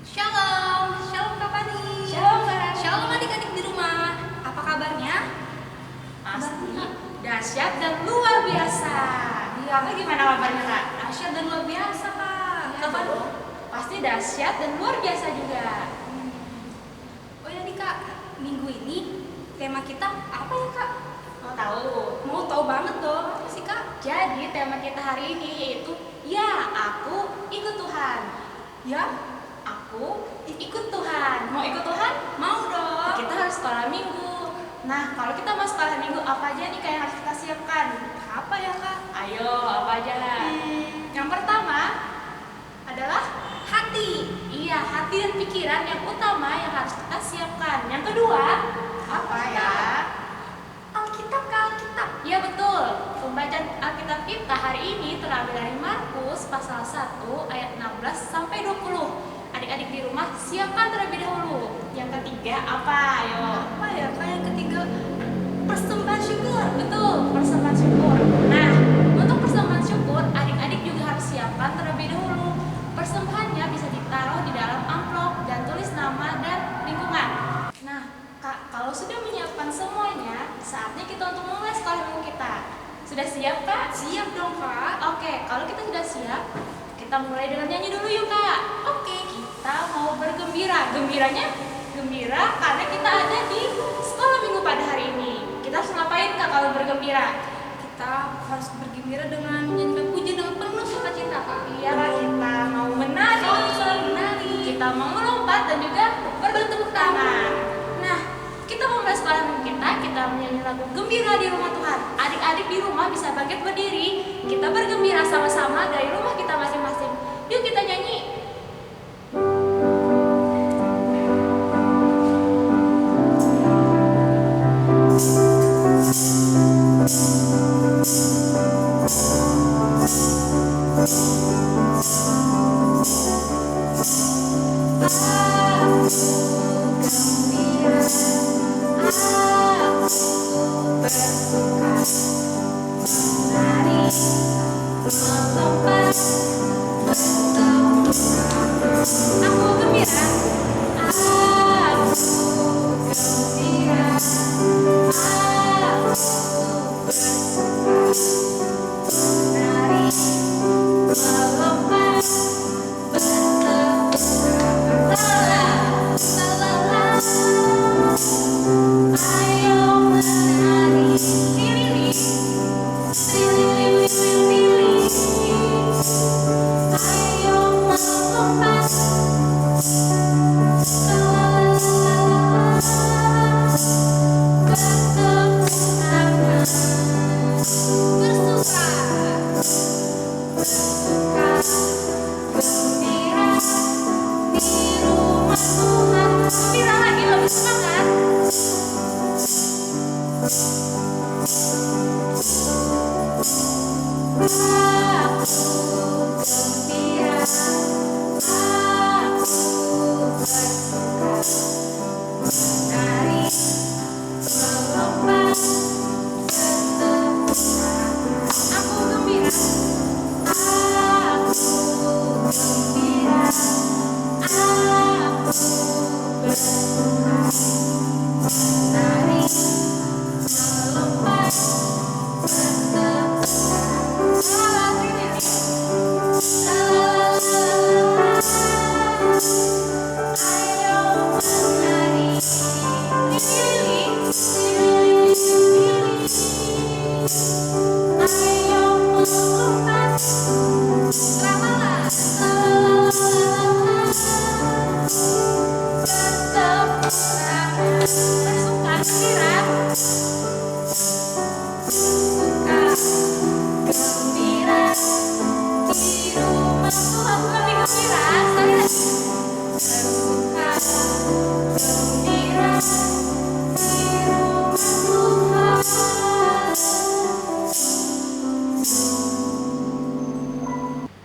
Shalom, shalom Kak Fani. Shalom Kak Rani. Shalom adik-adik di rumah. Apa kabarnya? Pasti dahsyat dan luar biasa. Iya, apa gimana kabarnya Kak? Dahsyat dan luar biasa Kak. Iya Kapan? dong. Pasti dahsyat dan luar biasa juga. Oh ya nih Kak, minggu ini tema kita apa ya Kak? Mau tahu? Mau tahu banget dong. Apa sih Kak? Jadi tema kita hari ini yaitu ya aku ikut Tuhan. Ya, Aku ikut Tuhan. Mau ikut Tuhan? mau dong. Kita harus sekolah minggu. Nah, kalau kita mau sekolah minggu apa aja nih Kak yang harus kita siapkan? Apa ya Kak? Ayo, apa aja? Yang pertama adalah Hati. iya, hati dan pikiran yang utama yang harus kita siapkan. Yang kedua, apa ya? Alkitab Kak, Alkitab. Ya betul. Pembacaan Alkitab kita hari ini terambil dari Markus pasal 1 ayat 16 sampai 20. Adik-adik di rumah siapkan terlebih dahulu. Yang ketiga apa? Ayo. Apa ya Kak? Yang ketiga, persembahan syukur. Betul, persembahan syukur. Nah, untuk persembahan syukur, adik-adik juga harus siapkan terlebih dahulu. Persembahannya bisa ditaruh di dalam amplop dan tulis nama dan lingkungan. Nah, Kak, kalau sudah menyiapkan semuanya, saatnya kita untuk mulai sekolah minggu kita. Sudah siap, Kak? Siap dong Kak. Oke, kalau kita sudah siap, kita mulai dengan nyanyi dulu yuk, Kak. Oke, kita mau bergembira. Gembiranya? Gembira karena kita ada di sekolah minggu pada hari ini. Kita harus ngapain, Kak, kalau bergembira? Kita harus bergembira dengan menyanyikan puji dengan penuh sukacita Kak. Iya, kita mau menari, kita mau melompat dan juga bertepuk tangan. Nah, kita mau mulai sekolah minggu kita menyanyi lagu Gembira di Rumah Tuhan. Adik-adik di rumah bisa bangkit berdiri, kita bergembira sama-sama dari rumah kita masing-masing. Yuk kita nyanyi.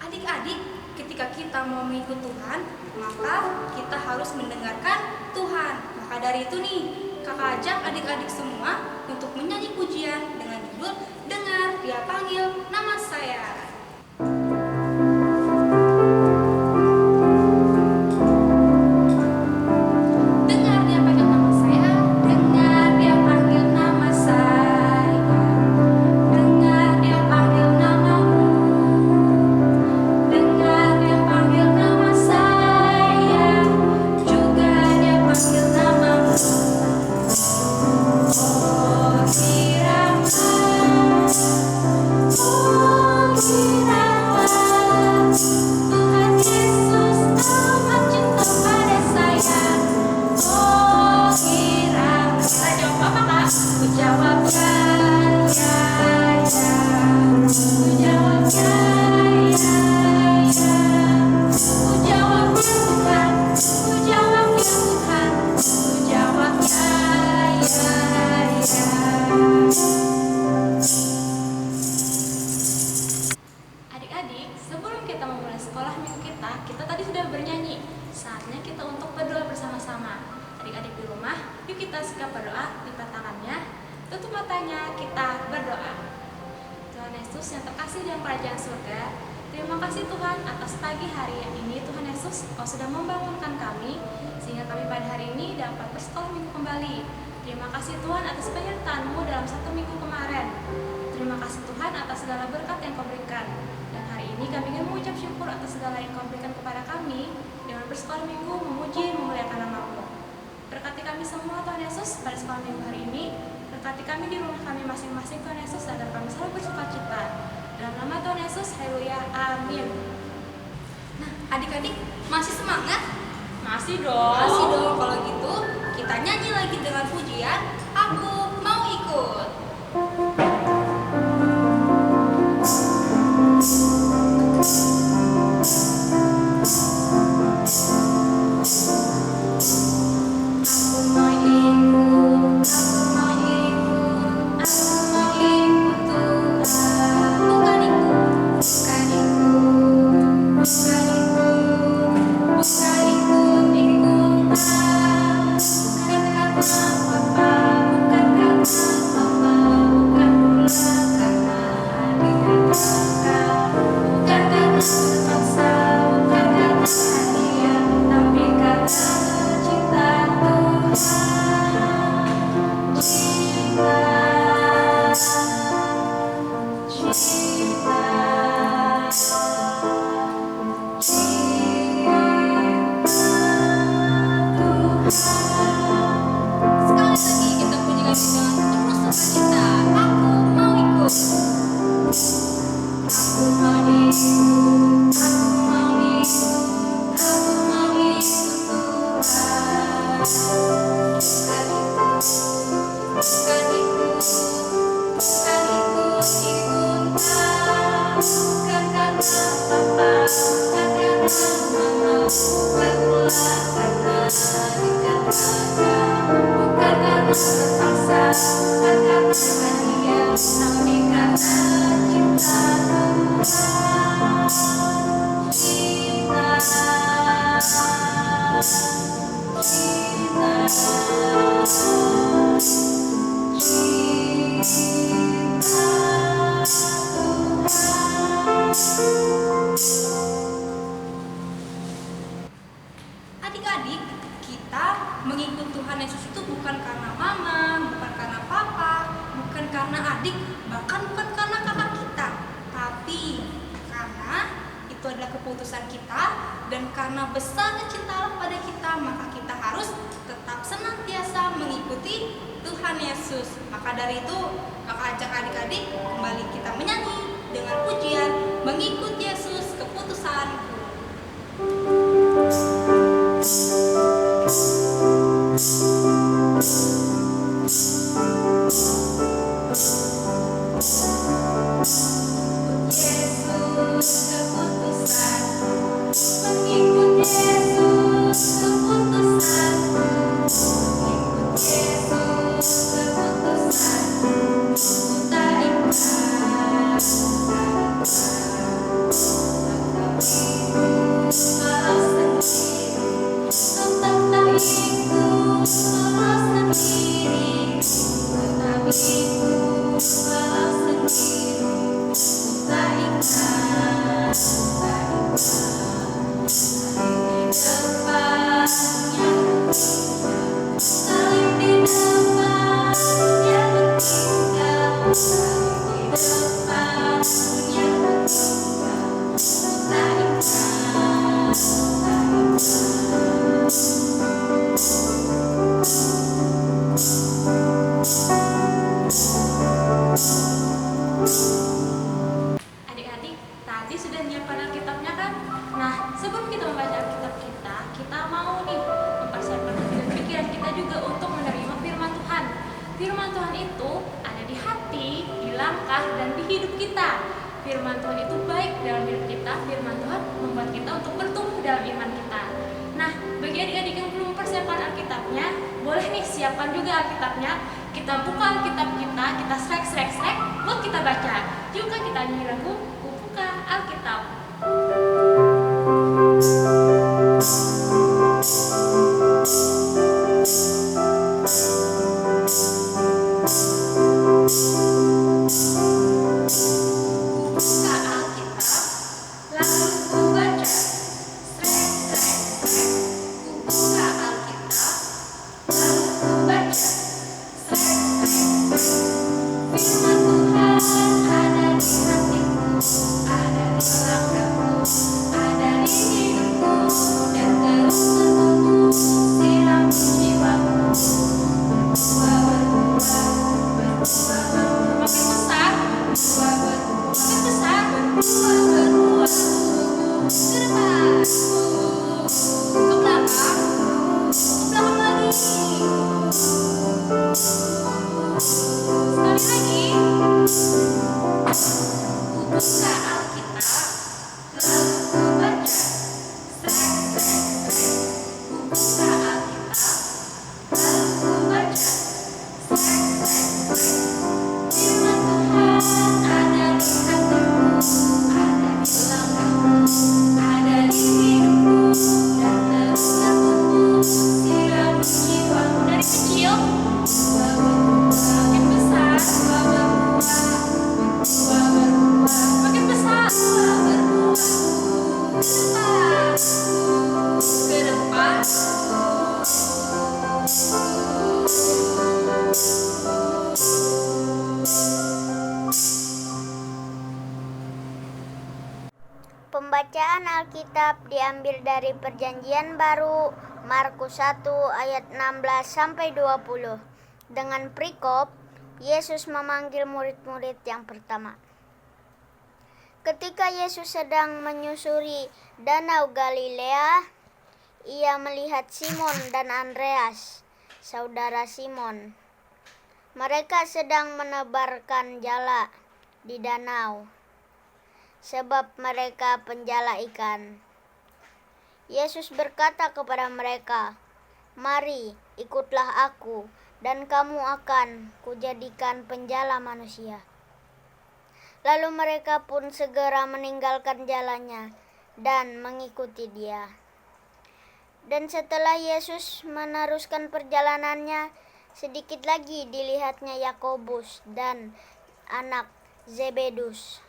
Adik-adik, ketika kita mau mengikut Tuhan, maka kita harus mendengarkan Tuhan. Maka dari itu nih, kakak ajak adik-adik semua untuk menyanyi pujian dengan judul Dengar Dia Panggil Nama Saya. waktunya kita berdoa. Tuhan Yesus yang terkasih dalam kerajaan surga, terima kasih Tuhan atas pagi hari ini. Tuhan Yesus, Kau sudah membangunkan kami sehingga kami pada hari ini dapat bersekolah minggu kembali. Terima kasih Tuhan atas penyertaan-Mu dalam 1 minggu kemarin. Terima kasih Tuhan atas segala berkat yang Kau berikan. Dan hari ini kami ingin mengucap syukur atas segala yang Kau berikan kepada kami dengan bersekolah minggu memuji memuliakan nama-Mu. Berkati kami semua Tuhan Yesus pada sekolah minggu hari ini. Berkati kami di rumah kami masing-masing Tuhan Yesus agar kami selalu bersukacita. Dalam nama Tuhan Yesus, haleluya, amin. Nah, adik-adik masih semangat? Masih dong. Masih dong. Kalau gitu, kita nyanyi lagi dengan pujian Aku Mau Ikut. Adik-adik, kita mengikut Tuhan Yesus itu bukan karena mama, bukan karena papa, bukan karena adik, bahkan bukan karena kakak kita, tapi karena itu adalah keputusan kita, dan karena besarnya cinta Allah pada kita, maka kita harus tetap senantiasa mengikuti Tuhan Yesus. Maka dari itu, kakak ajak adik-adik kembali kita menyanyi dengan pujian Mengikut Yesus Keputusanku. Adik-adik, tadi sudah menyiapkan Alkitabnya kan? Nah, sebelum kita membaca Alkitab kita mau nih mempersiapkan hati dan pikiran kita juga untuk menerima firman Tuhan. Firman Tuhan itu ada di hati, di langkah, dan di hidup kita. Firman Tuhan itu baik dalam hidup kita. Firman Tuhan membuat kita untuk bertumbuh dalam iman kita. Nah, bagi adik-adik yang belum mempersiapkan Alkitabnya, boleh nih siapkan juga Alkitabnya. Kita buka Alkitab kita slek buat kita baca. Juga kita nyanyi lagu Buka Alkitab. Buka Alkitab, lalu ku baca. Buka Alkitab, lalu ku baca. Firman Tuhan ada di hatiku, ada di langkahku, ada di hidupku, dan terus bertumbuh sirap jiwaku. Dari kecil makin besar, makin besar, ke depan. Pembacaan Alkitab diambil dari Perjanjian Baru, Markus 1 ayat 16 sampai 20. Dengan perikop, Yesus memanggil murid-murid yang pertama. Ketika Yesus sedang menyusuri Danau Galilea, ia melihat Simon dan Andreas, saudara Simon. Mereka sedang menebarkan jala di danau, sebab mereka penjala ikan. Yesus berkata kepada mereka, "Mari, ikutlah aku, dan kamu akan kujadikan penjala manusia." Lalu mereka pun segera meninggalkan jalannya dan mengikuti dia. Dan setelah Yesus meneruskan perjalanannya, sedikit lagi dilihatnya Yakobus dan anak Zebedus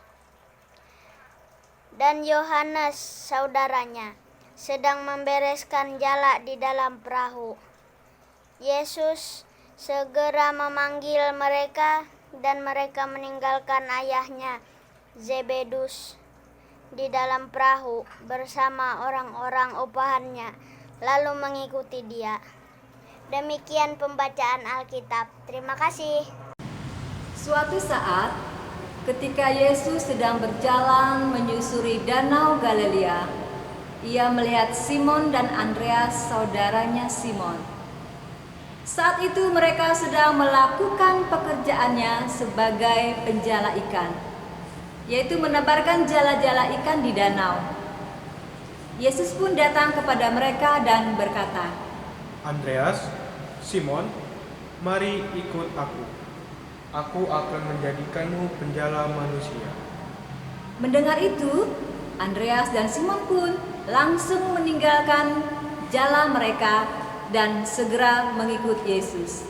dan Yohanes saudaranya sedang membereskan jala di dalam perahu. Yesus segera memanggil mereka, dan mereka meninggalkan ayahnya Zebedus di dalam perahu bersama orang-orang upahannya, lalu mengikuti dia. Demikian pembacaan Alkitab. Terima kasih. Suatu saat, ketika Yesus sedang berjalan menyusuri Danau Galilea, ia melihat Simon dan Andreas, saudaranya Simon. Saat itu mereka sedang melakukan pekerjaannya sebagai penjala ikan, yaitu menebarkan jala-jala ikan di danau. Yesus pun datang kepada mereka dan berkata, "Andreas, Simon, mari ikut aku. Aku akan menjadikanmu penjala manusia." Mendengar itu, Andreas dan Simon pun langsung meninggalkan jala mereka dan segera mengikut Yesus.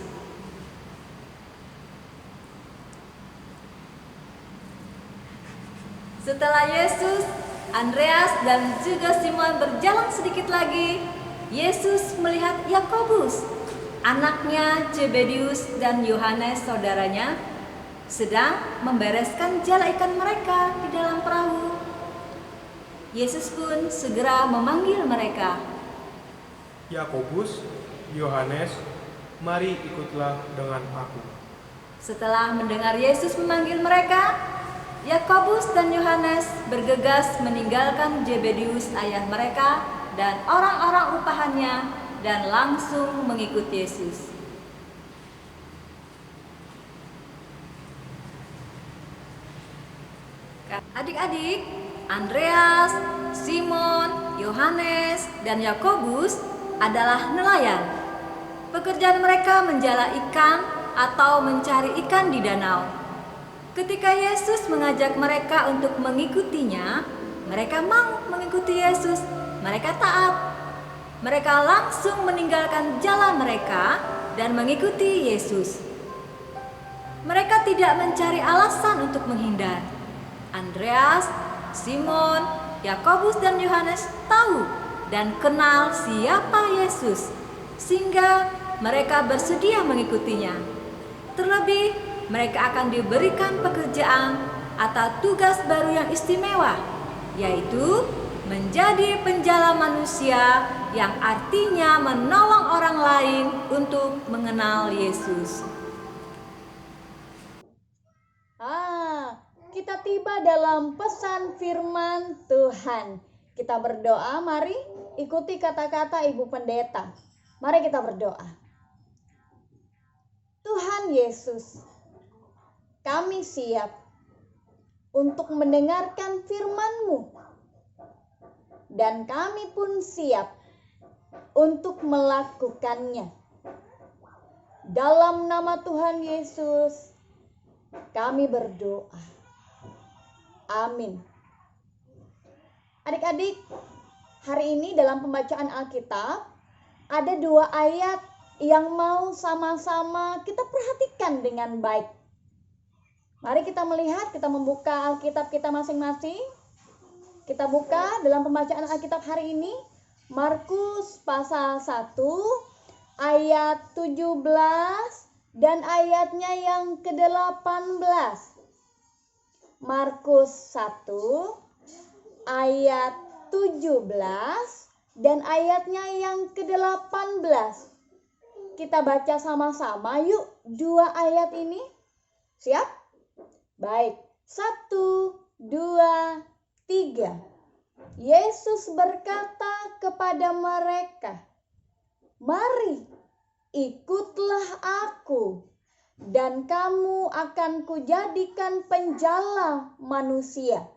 Setelah Yesus, Andreas dan juga Simon berjalan sedikit lagi, Yesus melihat Yakobus, anaknya Zebedius, dan Yohanes saudaranya sedang membereskan jala ikan mereka di dalam perahu. Yesus pun segera memanggil mereka. "Yakobus, Yohanes, mari ikutlah dengan aku." Setelah mendengar Yesus memanggil mereka, Yakobus dan Yohanes bergegas meninggalkan Zebedius ayah mereka dan orang-orang upahannya dan langsung mengikut Yesus. Adik-adik, Andreas, Simon, Yohanes, dan Yakobus adalah nelayan. Pekerjaan mereka menjala ikan atau mencari ikan di danau. Ketika Yesus mengajak mereka untuk mengikutinya, mereka mau mengikuti Yesus. Mereka taat. Mereka langsung meninggalkan jalan mereka dan mengikuti Yesus. Mereka tidak mencari alasan untuk menghindar. Andreas, Simon, Yakobus, dan Yohanes tahu dan kenal siapa Yesus, sehingga mereka bersedia mengikutinya. Terlebih, mereka akan diberikan pekerjaan atau tugas baru yang istimewa, yaitu menjadi penjala manusia, yang artinya menolong orang lain untuk mengenal Yesus. Kita tiba dalam pesan firman Tuhan. Kita berdoa, mari ikuti kata-kata Ibu Pendeta. Mari kita berdoa. Tuhan Yesus, kami siap untuk mendengarkan firman-Mu. Dan kami pun siap untuk melakukannya. Dalam nama Tuhan Yesus, kami berdoa. Amin. Adik-adik, hari ini dalam pembacaan Alkitab, ada 2 ayat yang mau sama-sama kita perhatikan dengan baik. Mari kita melihat, kita membuka Alkitab kita masing-masing. Kita buka dalam pembacaan Alkitab hari ini, Markus pasal 1, ayat 17 dan ayatnya yang ke-18. Markus 1, ayat 17 dan ayatnya yang ke-18. Kita baca sama-sama yuk 2 ayat ini. Siap? Baik, 1, 2, 3. Yesus berkata kepada mereka, "Mari, ikutlah aku, dan kamu akan kujadikan penjala manusia."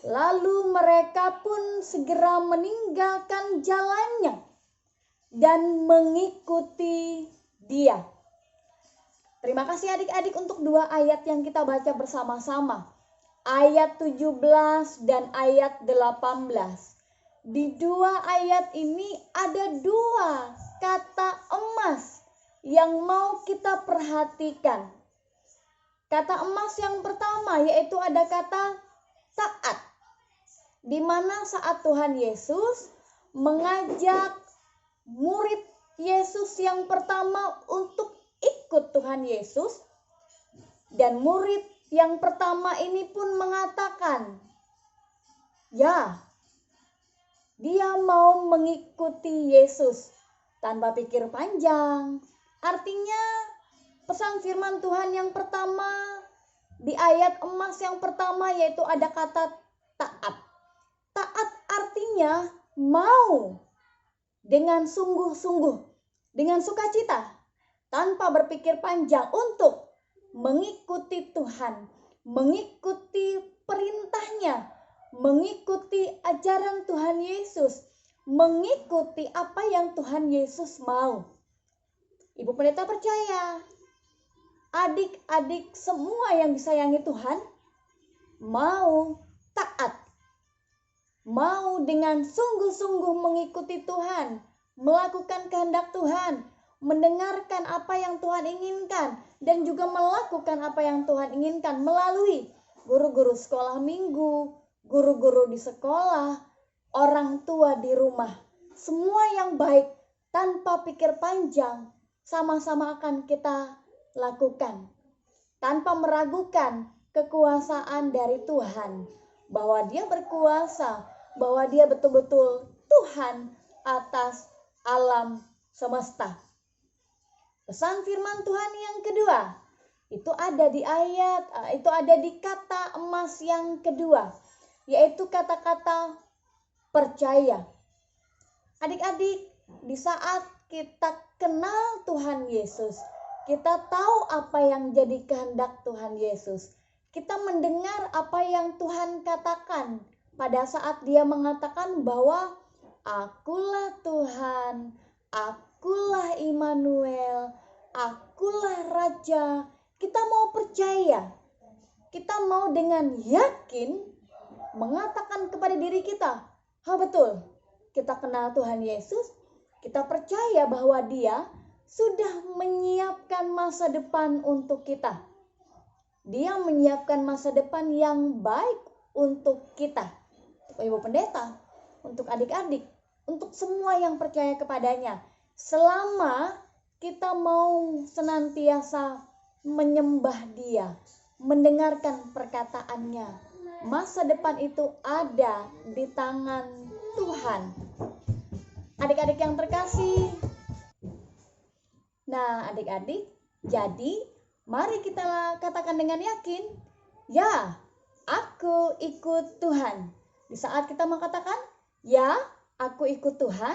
Lalu mereka pun segera meninggalkan jalannya dan mengikuti Dia. Terima kasih adik-adik untuk 2 ayat yang kita baca bersama-sama. Ayat 17 dan ayat 18. Di 2 ayat ini ada 2 kata emas yang mau kita perhatikan. Kata emas yang pertama yaitu ada kata taat. Di mana saat Tuhan Yesus mengajak murid Yesus yang pertama untuk ikut Tuhan Yesus, dan murid yang pertama ini pun mengatakan, ya, dia mau mengikuti Yesus tanpa pikir panjang. Artinya pesan firman Tuhan yang pertama di ayat emas yang pertama yaitu ada kata taat. Taat artinya mau dengan sungguh-sungguh, dengan sukacita, tanpa berpikir panjang untuk mengikuti Tuhan, mengikuti perintahnya, mengikuti ajaran Tuhan Yesus, mengikuti apa yang Tuhan Yesus mau. Ibu pendeta percaya, adik-adik semua yang disayangi Tuhan mau taat, mau dengan sungguh-sungguh mengikuti Tuhan, melakukan kehendak Tuhan, mendengarkan apa yang Tuhan inginkan, dan juga melakukan apa yang Tuhan inginkan melalui guru-guru sekolah minggu, guru-guru di sekolah, orang tua di rumah. Semua yang baik tanpa pikir panjang sama-sama akan kita lakukan. Tanpa meragukan kekuasaan dari Tuhan, bahwa Dia berkuasa, bahwa Dia betul-betul Tuhan atas alam semesta. Pesan firman Tuhan yang kedua itu ada di kata emas yang kedua, yaitu kata-kata percaya. Adik-adik, di saat kita kenal Tuhan Yesus, kita tahu apa yang jadi kehendak Tuhan Yesus. Kita mendengar apa yang Tuhan katakan pada saat Dia mengatakan bahwa akulah Tuhan, akulah Immanuel, akulah Raja. Kita mau percaya, kita mau dengan yakin mengatakan kepada diri kita, betul, kita kenal Tuhan Yesus, kita percaya bahwa Dia sudah menyiapkan masa depan untuk kita. Dia menyiapkan masa depan yang baik untuk kita, untuk ibu pendeta, untuk adik-adik, untuk semua yang percaya kepadanya. Selama kita mau senantiasa menyembah Dia, mendengarkan perkataannya, masa depan itu ada di tangan Tuhan. Adik-adik yang terkasih, nah adik-adik, jadi mari kita katakan dengan yakin, ya, aku ikut Tuhan. Di saat kita mengatakan, ya, aku ikut Tuhan,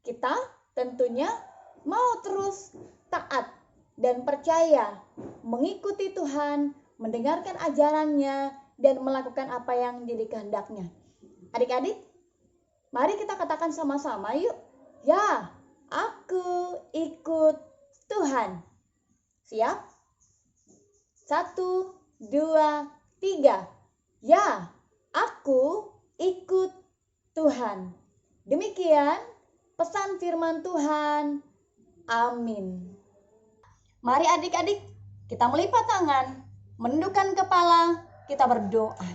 kita tentunya mau terus taat dan percaya, mengikuti Tuhan, mendengarkan ajarannya, dan melakukan apa yang jadi kehendaknya. Adik-adik, mari kita katakan sama-sama yuk. Ya, aku ikut Tuhan. Siap? 1, 2, 3. Ya, aku ikut Tuhan. Demikian pesan firman Tuhan. Amin. Mari adik-adik, kita melipat tangan, menundukkan kepala, kita berdoa.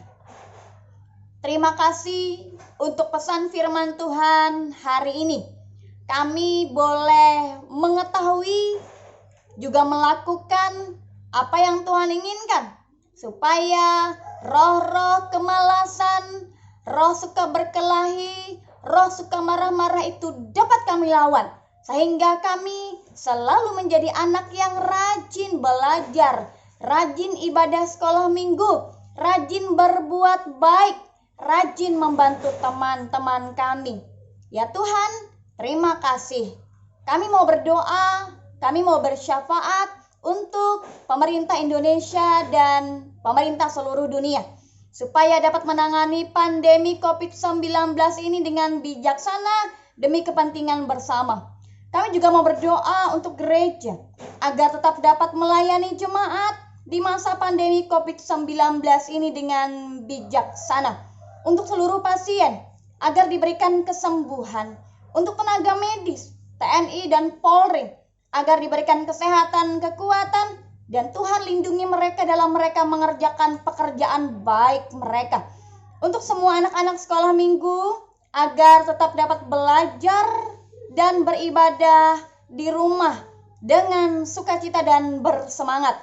Terima kasih untuk pesan firman Tuhan hari ini. Kami boleh mengetahui, juga melakukan apa yang Tuhan inginkan, supaya roh-roh kemalasan, roh suka berkelahi, roh suka marah-marah itu dapat kami lawan. Sehingga kami selalu menjadi anak yang rajin belajar, rajin ibadah sekolah minggu, rajin berbuat baik, rajin membantu teman-teman kami. Ya Tuhan, terima kasih. Kami mau berdoa, kami mau bersyafaat untuk pemerintah Indonesia dan pemerintah seluruh dunia, supaya dapat menangani pandemi COVID-19 ini dengan bijaksana demi kepentingan bersama. Kami juga mau berdoa untuk gereja agar tetap dapat melayani jemaat di masa pandemi COVID-19 ini dengan bijaksana. Untuk seluruh pasien agar diberikan kesembuhan. Untuk tenaga medis, TNI dan Polri agar diberikan kesehatan, kekuatan, dan Tuhan lindungi mereka dalam mereka mengerjakan pekerjaan baik mereka. Untuk semua anak-anak sekolah minggu agar tetap dapat belajar dan beribadah di rumah dengan sukacita dan bersemangat.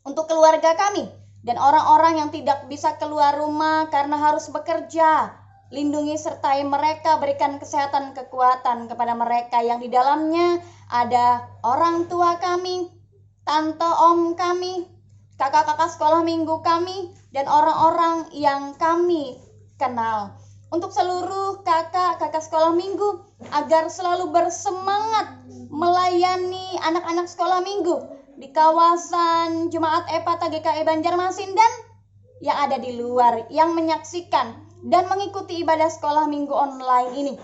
Untuk keluarga kami dan orang-orang yang tidak bisa keluar rumah karena harus bekerja, lindungi sertai mereka, berikan kesehatan kekuatan kepada mereka yang di dalamnya ada orang tua kami, tante om kami, kakak-kakak sekolah minggu kami, dan orang-orang yang kami kenal. Untuk seluruh kakak-kakak sekolah minggu agar selalu bersemangat melayani anak-anak sekolah minggu di kawasan Jemaat EPATA GKI Banjarmasin dan yang ada di luar yang menyaksikan dan mengikuti ibadah sekolah minggu online ini.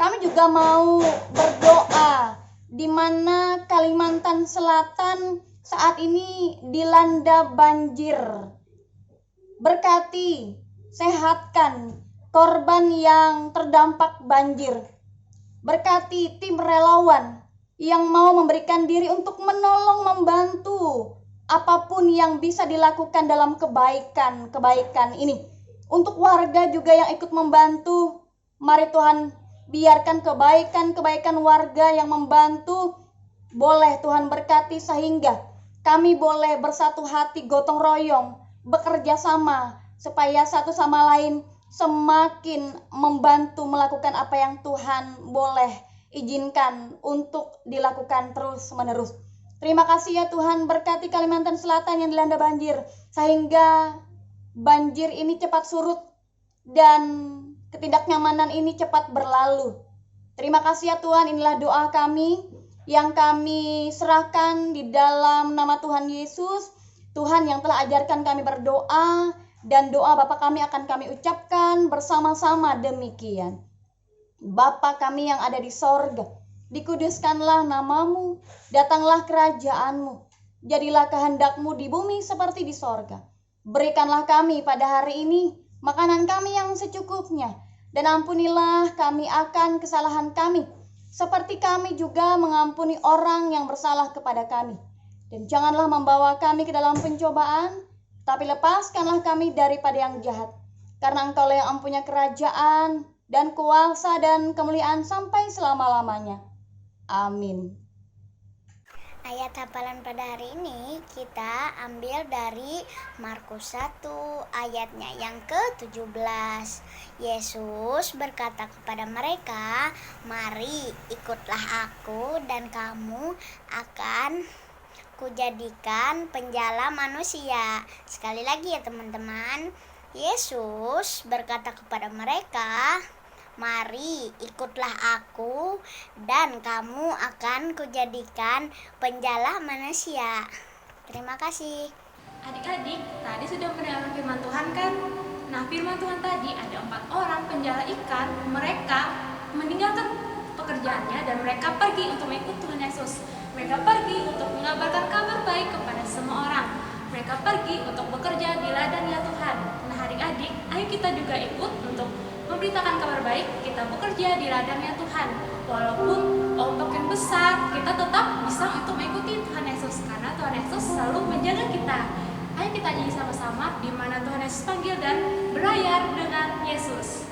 Kami juga mau berdoa di mana Kalimantan Selatan saat ini dilanda banjir. Berkati, sehatkan korban yang terdampak banjir. Berkati tim relawan yang mau memberikan diri untuk menolong, membantu apapun yang bisa dilakukan dalam kebaikan ini. Untuk warga juga yang ikut membantu, mari Tuhan biarkan kebaikan warga yang membantu boleh Tuhan berkati sehingga kami boleh bersatu hati, gotong royong, bekerja sama supaya satu sama lain semakin membantu melakukan apa yang Tuhan boleh izinkan untuk dilakukan terus-menerus. Terima kasih ya Tuhan, berkati Kalimantan Selatan yang dilanda banjir, sehingga banjir ini cepat surut dan ketidaknyamanan ini cepat berlalu. Terima kasih ya Tuhan, inilah doa kami yang kami serahkan di dalam nama Tuhan Yesus. Tuhan yang telah ajarkan kami berdoa, dan doa Bapa kami akan kami ucapkan bersama-sama demikian. Bapa kami yang ada di sorga, dikuduskanlah namamu, datanglah kerajaanmu, jadilah kehendakmu di bumi seperti di sorga. Berikanlah kami pada hari ini makanan kami yang secukupnya, dan ampunilah kami akan kesalahan kami, seperti kami juga mengampuni orang yang bersalah kepada kami. Dan janganlah membawa kami ke dalam pencobaan, tapi lepaskanlah kami daripada yang jahat. Karena Engkaulah yang mempunyai kerajaan dan kuasa dan kemuliaan sampai selama-lamanya. Amin. Ayat hafalan pada hari ini kita ambil dari Markus 1 ayatnya yang ke-17. Yesus berkata kepada mereka, "Mari ikutlah aku dan kamu akan kujadikan penjala manusia." Sekali lagi ya teman-teman, Yesus berkata kepada mereka, "Mari ikutlah aku dan kamu akan kujadikan penjala manusia." Terima kasih. Adik-adik, tadi sudah mendengar firman Tuhan kan? Nah, firman Tuhan tadi ada 4 orang penjala ikan. Mereka meninggalkan pekerjaannya dan mereka pergi untuk mengikut Tuhan Yesus. Mereka pergi untuk mengabarkan kabar baik kepada semua orang. Mereka pergi untuk bekerja di ladang ya Tuhan. Nah, adik-adik, ayo kita juga ikut untuk memberitakan kabar baik. Kita bekerja di ladangnya Tuhan. Walaupun ombak yang besar, kita tetap bisa untuk mengikuti Tuhan Yesus karena Tuhan Yesus selalu menjaga kita. Ayo kita nyanyi sama-sama di mana Tuhan Yesus panggil dan berlayar dengan Yesus.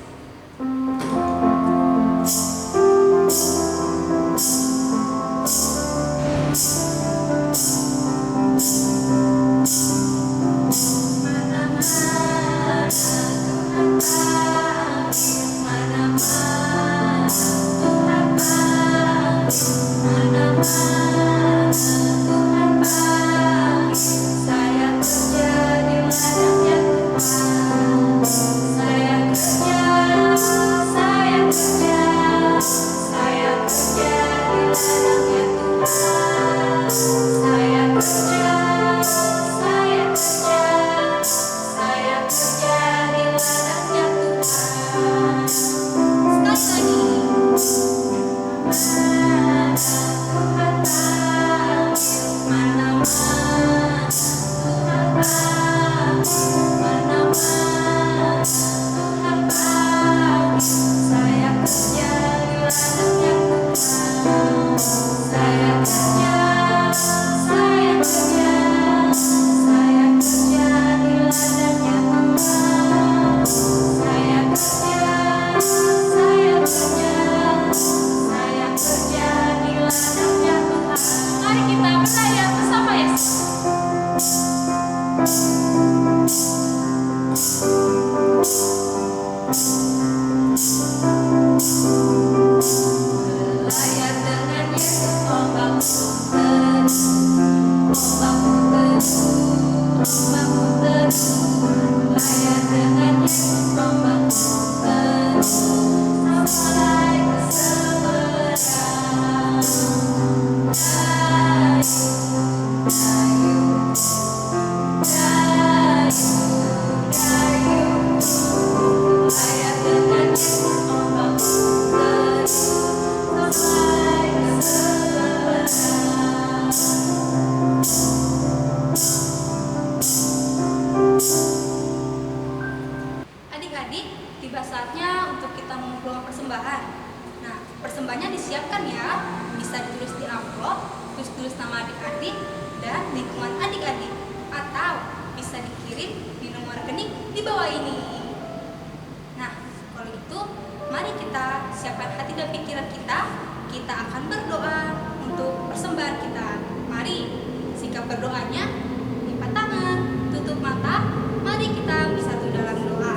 Adik-adik, tiba saatnya untuk kita mengumpulkan persembahan. Nah, persembahannya disiapkan ya. Bisa ditulis di amplop, tulis nama adik-adik dan lingkungan adik-adik. Atau bisa dikirim di nomor rekening di bawah ini. Nah, kalau itu, mari kita siapkan hati dan pikiran kita. Kita akan berdoa untuk persembahan kita. Mari, sikap berdoanya, lipat tangan, tutup mata. Mari kita bersatu dalam doa.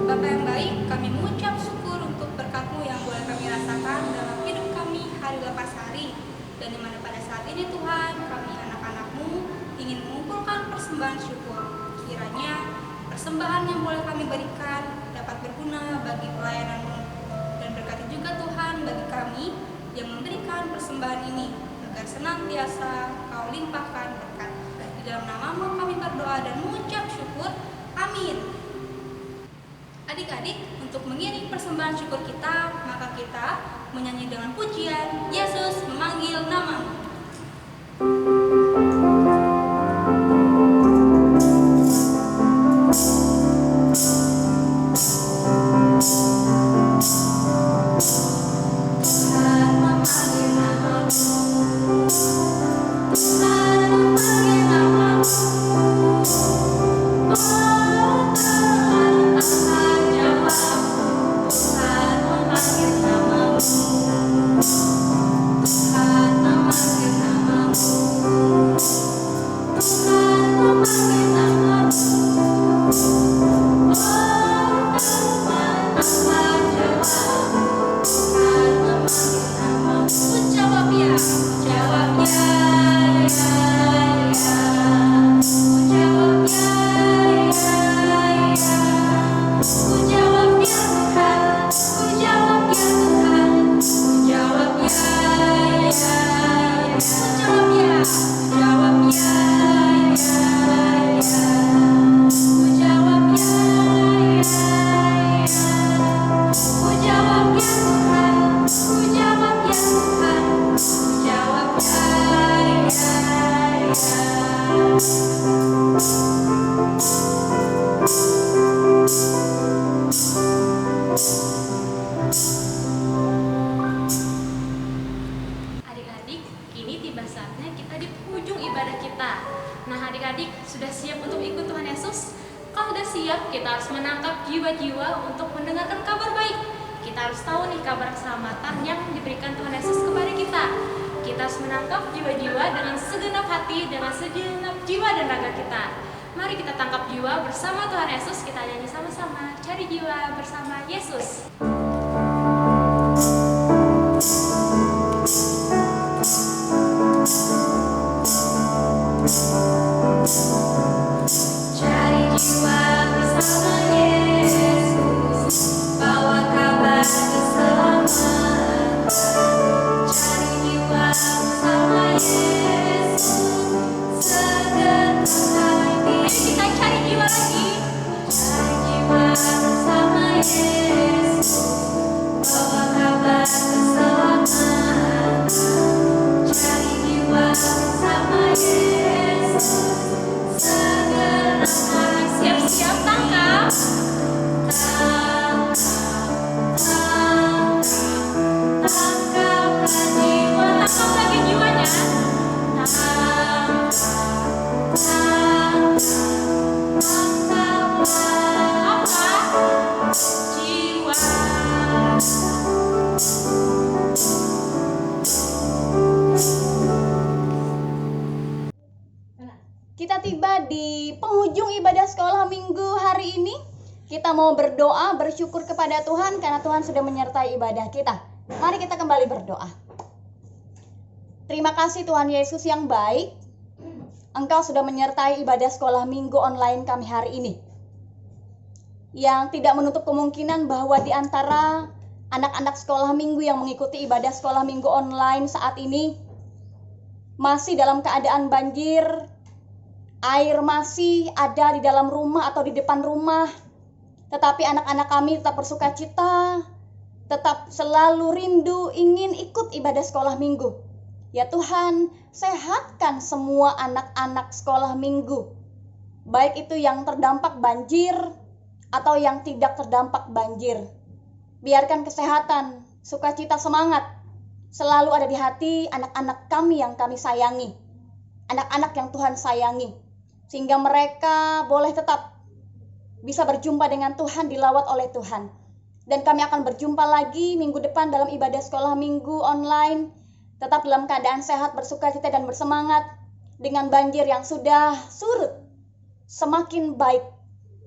Bapa yang baik, kami mengucap syukur untuk berkat-Mu yang boleh kami rasakan dalam hidup kami hari lepas hari. Dan dimana pada saat ini Tuhan, kami anak-anak-Mu ingin mengumpulkan persembahan syukur. Kiranya persembahan yang boleh kami berikan dapat berguna bagi pelayanan-Mu. Dan berkati juga Tuhan bagi kami yang memberikan persembahan ini, agar senantiasa Kau limpahkan berkat. Di dalam nama-Mu kami berdoa dan mengucap syukur. Amin. Adik-adik, untuk mengiring persembahan syukur kita, maka kita menyanyi dengan pujian Yesus memanggil namamu. Tuhan memanggil namamu. Yesus? Kalau sudah siap, kita harus menangkap jiwa-jiwa untuk mendengarkan kabar baik. Kita harus tahu nih kabar keselamatan yang diberikan Tuhan Yesus kepada kita. Kita harus menangkap jiwa-jiwa dengan segenap hati, dengan segenap jiwa dan raga kita. Mari kita tangkap jiwa bersama Tuhan Yesus. Kita nyanyi sama-sama, cari jiwa bersama Yesus. Cari jiwa bersama Yesus, bawa kabar keselamatan. Cari jiwa bersama Yesus, segenap hati. Kita cari jiwa lagi. Cari jiwa bersama Yesus, bawa kabar keselamatan. Cari jiwa bersama Yesus, segenap hati. Siap-siap tangkap. Tangkaplah jiwa, Tangkap lagi jiwanya. Apa? Jiwa. Kita tiba di penghujung ibadah sekolah minggu hari ini. Kita mau berdoa, bersyukur kepada Tuhan karena Tuhan sudah menyertai ibadah kita. Mari kita kembali berdoa. Terima kasih Tuhan Yesus yang baik. Engkau sudah menyertai ibadah sekolah minggu online kami hari ini. Yang tidak menutup kemungkinan bahwa di antara anak-anak sekolah minggu yang mengikuti ibadah sekolah minggu online saat ini masih dalam keadaan banjir. Air masih ada di dalam rumah atau di depan rumah. Tetapi anak-anak kami tetap bersuka cita, tetap selalu rindu ingin ikut ibadah sekolah minggu. Ya Tuhan, sehatkan semua anak-anak sekolah minggu. Baik itu yang terdampak banjir atau yang tidak terdampak banjir. Biarkan kesehatan, sukacita, semangat selalu ada di hati anak-anak kami yang kami sayangi. Anak-anak yang Tuhan sayangi. Sehingga mereka boleh tetap bisa berjumpa dengan Tuhan, dilawat oleh Tuhan. Dan kami akan berjumpa lagi minggu depan dalam ibadah sekolah minggu online. Tetap dalam keadaan sehat, bersukacita dan bersemangat. Dengan banjir yang sudah surut semakin baik.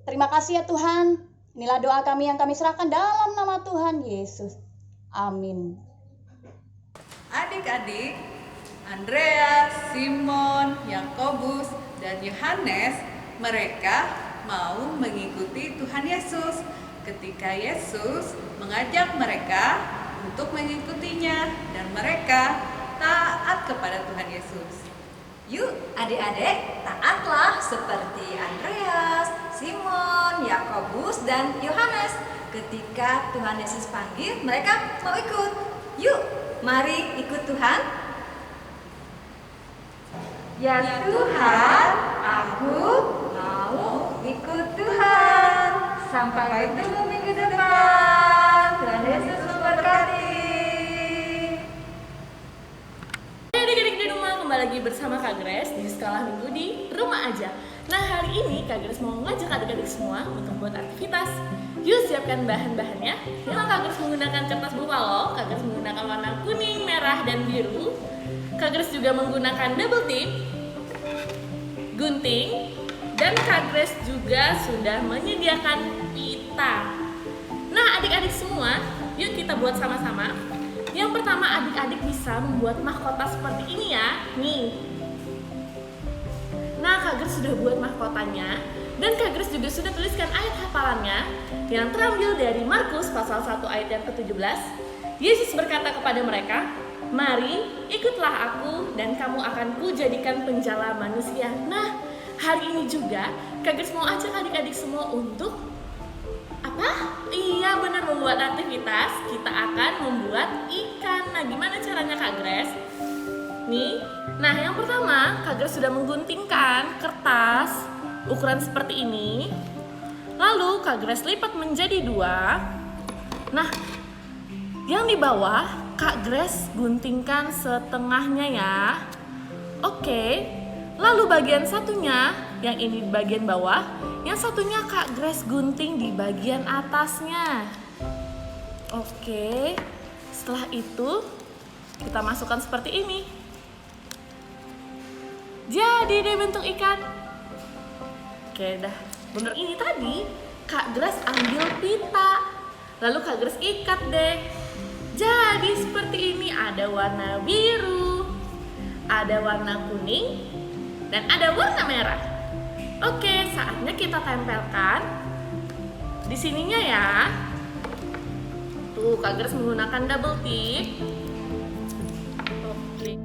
Terima kasih ya Tuhan. Inilah doa kami yang kami serahkan dalam nama Tuhan Yesus. Amin. Adik-adik, Andreas, Simon, Yakobus, dan Yohanes, mereka mau mengikuti Tuhan Yesus ketika Yesus mengajak mereka untuk mengikutinya dan mereka taat kepada Tuhan Yesus. Yuk adik-adik, taatlah seperti Andreas, Simon, Yakobus, dan Yohanes. Ketika Tuhan Yesus panggil, mereka mau ikut. Yuk, mari ikut Tuhan. Ya Tuhan, aku mau ikut Tuhan. Sampai bertemu minggu depan. Tuhan Yesus memberkati. Adik-adik di rumah, kembali lagi bersama Kak Grace di sekolah minggu di rumah aja. Nah, hari ini Kak Grace mau ngajak adik-adik semua untuk buat aktivitas. Yuk siapkan bahan-bahannya. Yang Kak Grace menggunakan kertas buffalo, Kak Grace menggunakan warna kuning, merah, dan biru. Kak Grace juga menggunakan double tip, gunting, dan Kak Grace juga sudah menyediakan pita. Nah, adik-adik semua, yuk kita buat sama-sama. Yang pertama, adik-adik bisa membuat mahkota seperti ini ya. Nih. Nah, Kak Grace sudah buat mahkotanya. Dan Kak Grace juga sudah tuliskan ayat hafalannya yang terambil dari Markus pasal 1 ayat yang ke-17. Yesus berkata kepada mereka, "Mari, ikutlah aku dan kamu akan kujadikan penjala manusia." Nah, hari ini juga Kak Grace mau ajak adik-adik semua untuk apa? Iya, benar, membuat aktivitas. Kita akan membuat ikan. Nah, gimana caranya Kak Grace? Nih. Nah, yang pertama, Kak Grace sudah mengguntingkan kertas ukuran seperti ini. Lalu Kak Grace lipat menjadi 2. Nah, yang di bawah Kak Grace guntingkan setengahnya ya. Oke. Lalu bagian satunya yang ini di bagian bawah, yang satunya Kak Grace gunting di bagian atasnya. Oke, setelah itu kita masukkan seperti ini. Jadi deh bentuk ikan. Oke, dah bener ini tadi Kak Grace ambil pita, lalu Kak Grace ikat deh. Jadi seperti ini, ada warna biru, ada warna kuning, dan ada warna merah. Oke, saatnya kita tempelkan di sininya ya. Tuh, Kak Grace menggunakan double tip. Oke.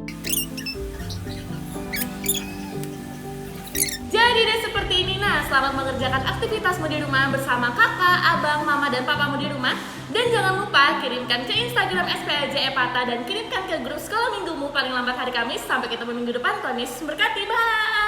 Jadi deh seperti ini. Nah, selamat mengerjakan aktivitasmu di rumah bersama kakak, abang, mama, dan papamu di rumah. Dan jangan lupa kirimkan ke Instagram SPLJ Epata dan kirimkan ke grup sekolah minggumu paling lambat hari Kamis. Sampai ketemu minggu depan. Tuhan Yesus memberkati. Bye.